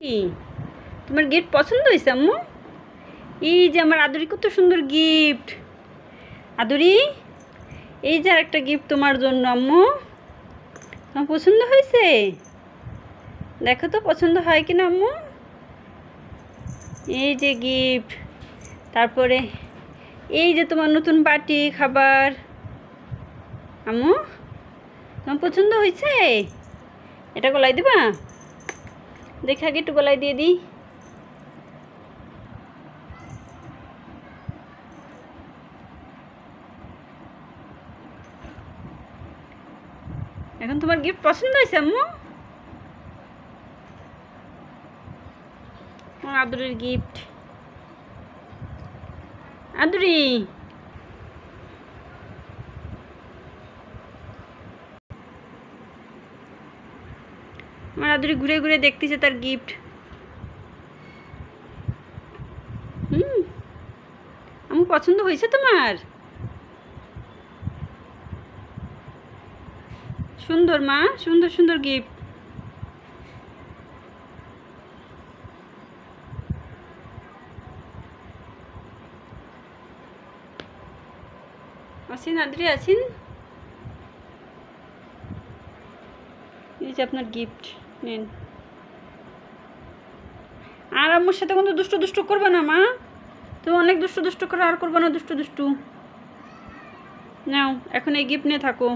কি তোমার গিফট পছন্দ হয়েছে আম্মু? এই যে আমার আদুরি, কত সুন্দর গিফট। আদুরি, এই যে আরেকটা গিফট তোমার জন্য আম্মু। তোমার পছন্দ হয়েছে? দেখো তো পছন্দ হয় কিনা আম্মু। এই যে গিফট, তারপরে এই যে তোমার নতুন বাটি খাবার। আম্মু, তোমার পছন্দ হয়েছে? এটা গলায় দিবা? দেখে আগে একটু গলায় দিয়ে দিই। এখন তোমার গিফট পছন্দ হয়েছে আম্মু? আমার আদুরির গিফট। আদুরি, আমার আদুরি ঘুরে ঘুরে দেখতেছে তার গিফট। আম্মু, পছন্দ হয়েছে তোমার? সুন্দর মা, সুন্দর সুন্দর গিফট। আসেন আদুরি, আসেন। এই যে আপনার গিফট, নেন। আর আম্মুর সাথে কোনো দুষ্টু দুষ্টু করবে না মা। তুমি অনেক দুষ্টু দুষ্টু করে, আর করবো না দুষ্টু দুষ্টু। নাও, এখন এই গিফট নিয়ে থাকো।